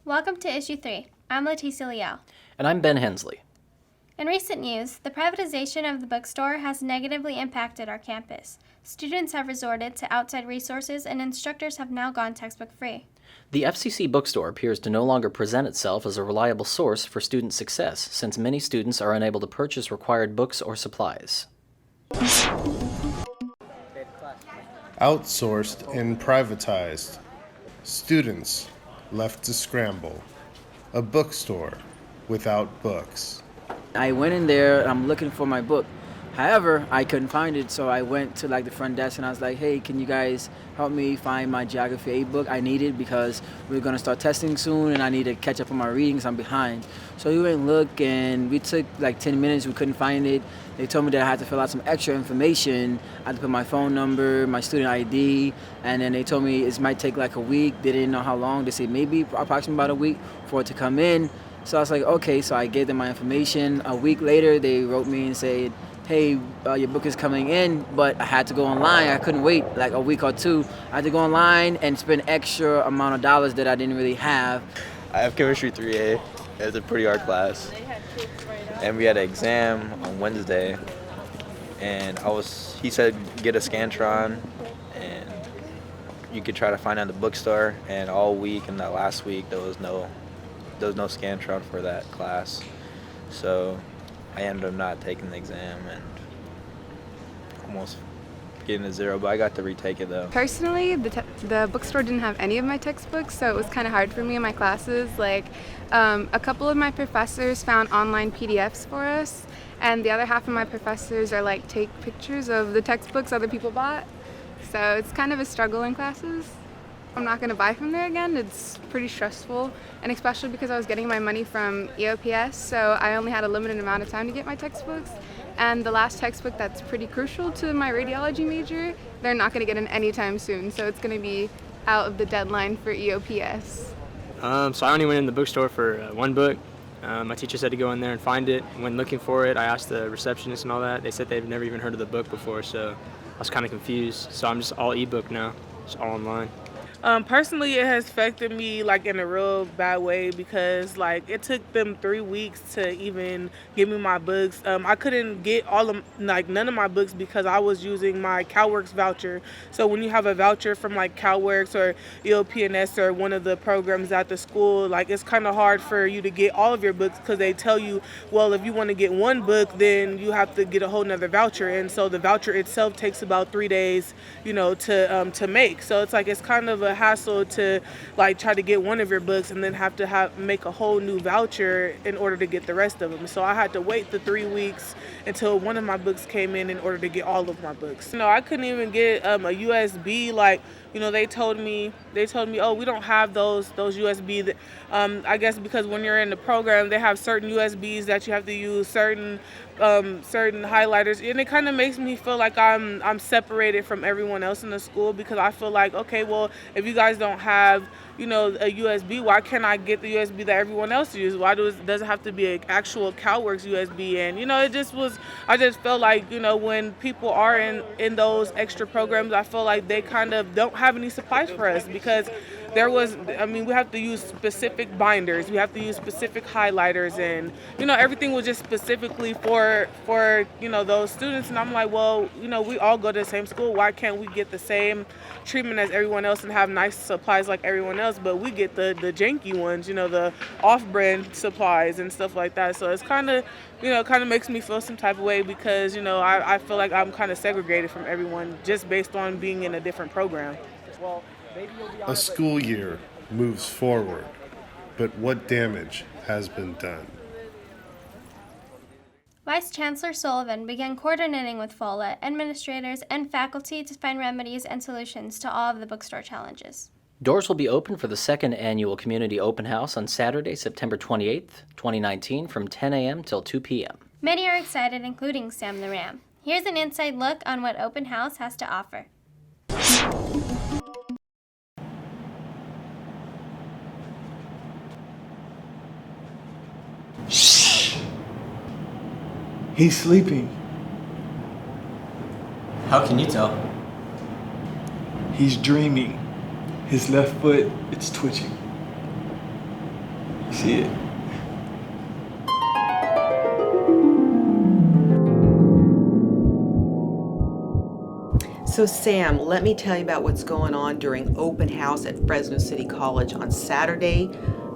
Welcome to Issue 3. I'm Leticia Liao. And I'm Ben Hensley. In recent news, the privatization of the bookstore has negatively impacted our campus. Students have resorted to outside resources and instructors have now gone textbook free. The FCC bookstore appears to no longer present itself as a reliable source for student success, since many students are unable to purchase required books or supplies. Outsourced and privatized. Students left to scramble. A bookstore without books. I went in there, I'm looking for my book. However, I couldn't find it, so I went to the front desk and I was like, hey, can you guys help me find my Geography 8 book? I need it because we're going to start testing soon and I need to catch up on my reading because I'm behind. So we went and looked and we took 10 minutes, we couldn't find it. They told me that I had to fill out some extra information. I had to put my phone number, my student ID, and then they told me it might take a week. They didn't know how long. They said maybe approximately about a week for it to come in. So I was like, okay, so I gave them my information. A week later, they wrote me and said, hey, your book is coming in, but I had to go online. I couldn't wait a week or two. I had to go online and spend extra amount of dollars that I didn't really have. I have Chemistry 3A. It's a pretty hard class. And we had an exam on Wednesday. And he said, get a Scantron and you could try to find it at the bookstore. And all week and that last week, there was no Scantron for that class. So I ended up not taking the exam and almost getting a 0, but I got to retake it though. Personally, the bookstore didn't have any of my textbooks, so it was kind of hard for me in my classes. A couple of my professors found online PDFs for us, and the other half of my professors are take pictures of the textbooks other people bought. So it's kind of a struggle in classes. I'm not going to buy from there again. It's pretty stressful, and especially because I was getting my money from EOPS, so I only had a limited amount of time to get my textbooks. And the last textbook that's pretty crucial to my radiology major, they're not going to get in anytime soon, so it's going to be out of the deadline for EOPS. So I only went in the bookstore for one book. My teacher said to go in there and find it. When looking for it, I asked the receptionist and all that. They said they've never even heard of the book before, so I was kind of confused. So I'm just all ebook now, just all online. Personally, it has affected me in a real bad way because it took them 3 weeks to even give me my books. I couldn't get none of my books because I was using my CalWorks voucher. So when you have a voucher from CalWorks or EOPNS or one of the programs at the school, it's kind of hard for you to get all of your books because they tell you, well, if you want to get one book, then you have to get a whole nother voucher. And so the voucher itself takes about 3 days, to make. So it's kind of a hassle to try to get one of your books and then have to make a whole new voucher in order to get the rest of them. So I had to wait the 3 weeks until one of my books came in order to get all of my books. I couldn't even get a USB. They told me, oh, we don't have those USB. I guess because when you're in the program, they have certain USBs that you have to use, certain highlighters, and it kind of makes me feel like I'm separated from everyone else in the school because I feel like, okay, well, if you guys don't have a USB, why can't I get the USB that everyone else uses? Why does it have to be an actual CalWorks USB? And I just felt like when people are in those extra programs, I feel like they kind of don't have any supplies for us because we have to use specific binders, we have to use specific highlighters, and everything was just specifically for those students. And I'm like, well, we all go to the same school. Why can't we get the same treatment as everyone else and have nice supplies like everyone else, but we get the janky ones, the off-brand supplies and stuff like that. So it's kind of makes me feel some type of way because I feel like I'm kind of segregated from everyone just based on being in a different program. A school year moves forward, but what damage has been done? Vice Chancellor Sullivan began coordinating with Follett, administrators, and faculty to find remedies and solutions to all of the bookstore challenges. Doors will be open for the second annual Community Open House on Saturday, September 28th, 2019 from 10 a.m. till 2 p.m. Many are excited, including Sam the Ram. Here's an inside look on what Open House has to offer. He's sleeping. How can you tell? He's dreaming. His left foot, it's twitching. See it. So Sam, let me tell you about what's going on during open house at Fresno City College on Saturday,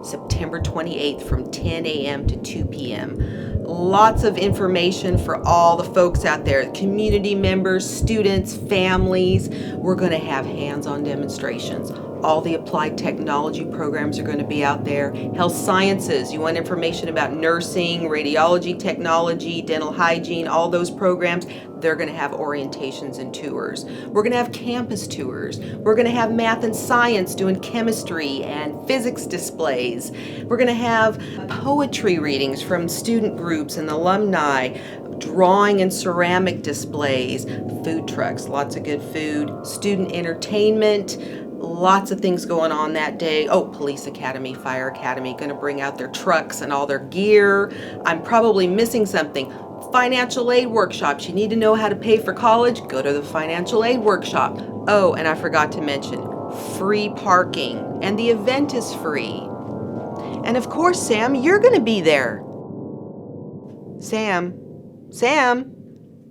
September 28th from 10 a.m. to 2 p.m. Lots of information for all the folks out there, community members, students, families. We're going to have hands-on demonstrations. All the applied technology programs are going to be out there. Health sciences, you want information about nursing, radiology technology, dental hygiene, all those programs, they're going to have orientations and tours. We're going to have campus tours. We're going to have math and science doing chemistry and physics displays. We're going to have poetry readings from student groups and alumni, drawing and ceramic displays, food trucks, lots of good food, student entertainment, lots of things going on that day. Oh, Police Academy, Fire Academy, going to bring out their trucks and all their gear. I'm probably missing something. Financial aid workshops. You need to know how to pay for college? Go to the financial aid workshop. Oh, and I forgot to mention, free parking. And the event is free. And of course, Sam, you're going to be there. Sam. Sam.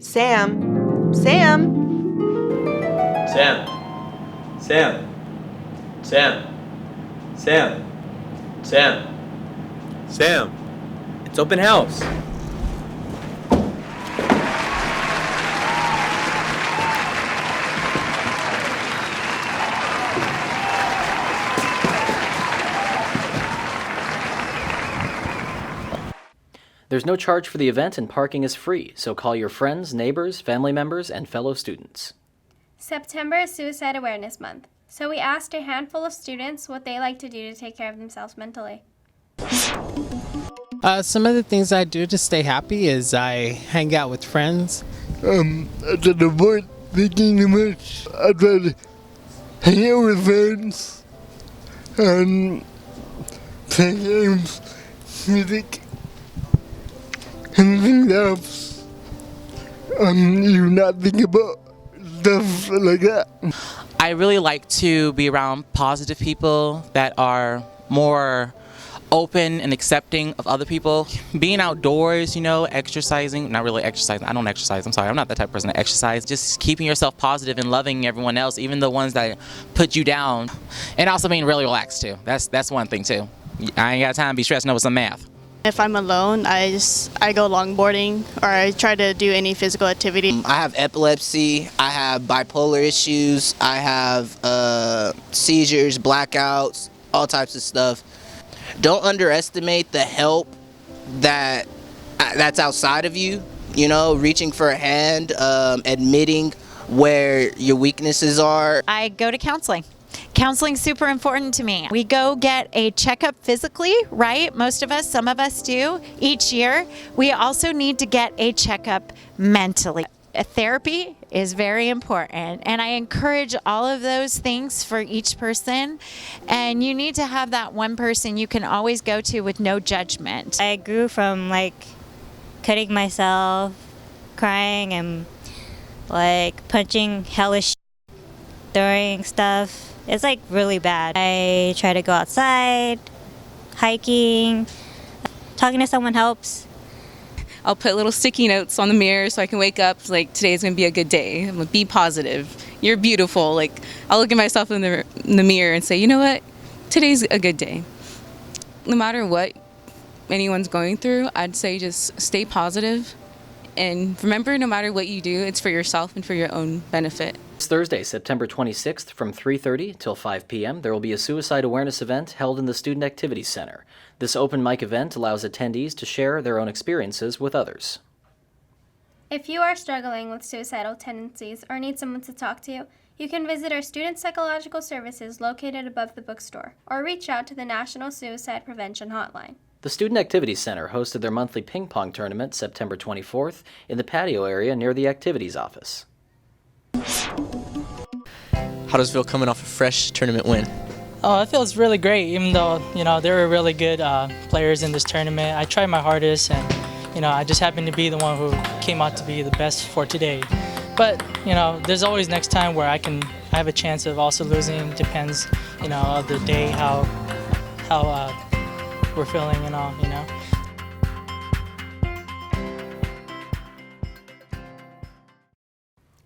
Sam. Sam. Sam. Sam. Sam. Sam. Sam. Sam. It's open house. There's no charge for the event and parking is free, so call your friends, neighbors, family members, and fellow students. September is Suicide Awareness Month, so we asked a handful of students what they like to do to take care of themselves mentally. Some of the things I do to stay happy is I hang out with friends. I try to avoid thinking too much. I try to hang out with friends and play games, music, and anything else. You not think about stuff like that. I really like to be around positive people that are more open and accepting of other people. Being outdoors, exercising, not really exercising, I don't exercise, I'm sorry, I'm not that type of person to exercise. Just keeping yourself positive and loving everyone else, even the ones that put you down. And also being really relaxed too, that's one thing too. I ain't got time to be stressing over some math. If I'm alone, I go longboarding or I try to do any physical activity. I have epilepsy, I have bipolar issues, I have seizures, blackouts, all types of stuff. Don't underestimate the help that's outside of you, reaching for a hand, admitting where your weaknesses are. I go to counseling. Counseling's super important to me. We go get a checkup physically, right? Most of us, some of us do each year. We also need to get a checkup mentally. Therapy is very important, and I encourage all of those things for each person, and you need to have that one person you can always go to with no judgment. I grew from cutting myself, crying, and punching hellish, throwing stuff. It's really bad. I try to go outside, hiking, talking to someone helps. I'll put little sticky notes on the mirror so I can wake up today's gonna be a good day. I'm gonna be positive. You're beautiful. I'll look at myself in the mirror and say, you know what? Today's a good day. No matter what anyone's going through, I'd say just stay positive and remember, no matter what you do, it's for yourself and for your own benefit. It's Thursday, September 26th from 3:30 till 5 p.m. There will be a suicide awareness event held in the Student Activities Center. This open mic event allows attendees to share their own experiences with others. If you are struggling with suicidal tendencies or need someone to talk to, you can visit our Student Psychological Services located above the bookstore or reach out to the National Suicide Prevention Hotline. The Student Activities Center hosted their monthly ping pong tournament September 24th in the patio area near the activities office. How does it feel coming off a fresh tournament win? Oh, it feels really great, even though, there were really good players in this tournament. I tried my hardest and, I just happened to be the one who came out to be the best for today. But, there's always next time where I have a chance of also losing. Depends, of the day, how we're feeling and all, you know.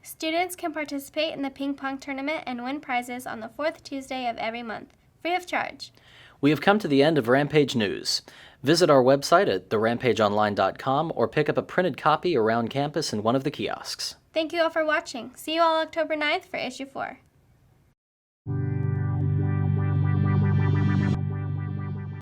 Students can participate in the ping pong tournament and win prizes on the fourth Tuesday of every month, free of charge. We have come to the end of Rampage News. Visit our website at therampageonline.com or pick up a printed copy around campus in one of the kiosks. Thank you all for watching. See you all October 9th for issue 4.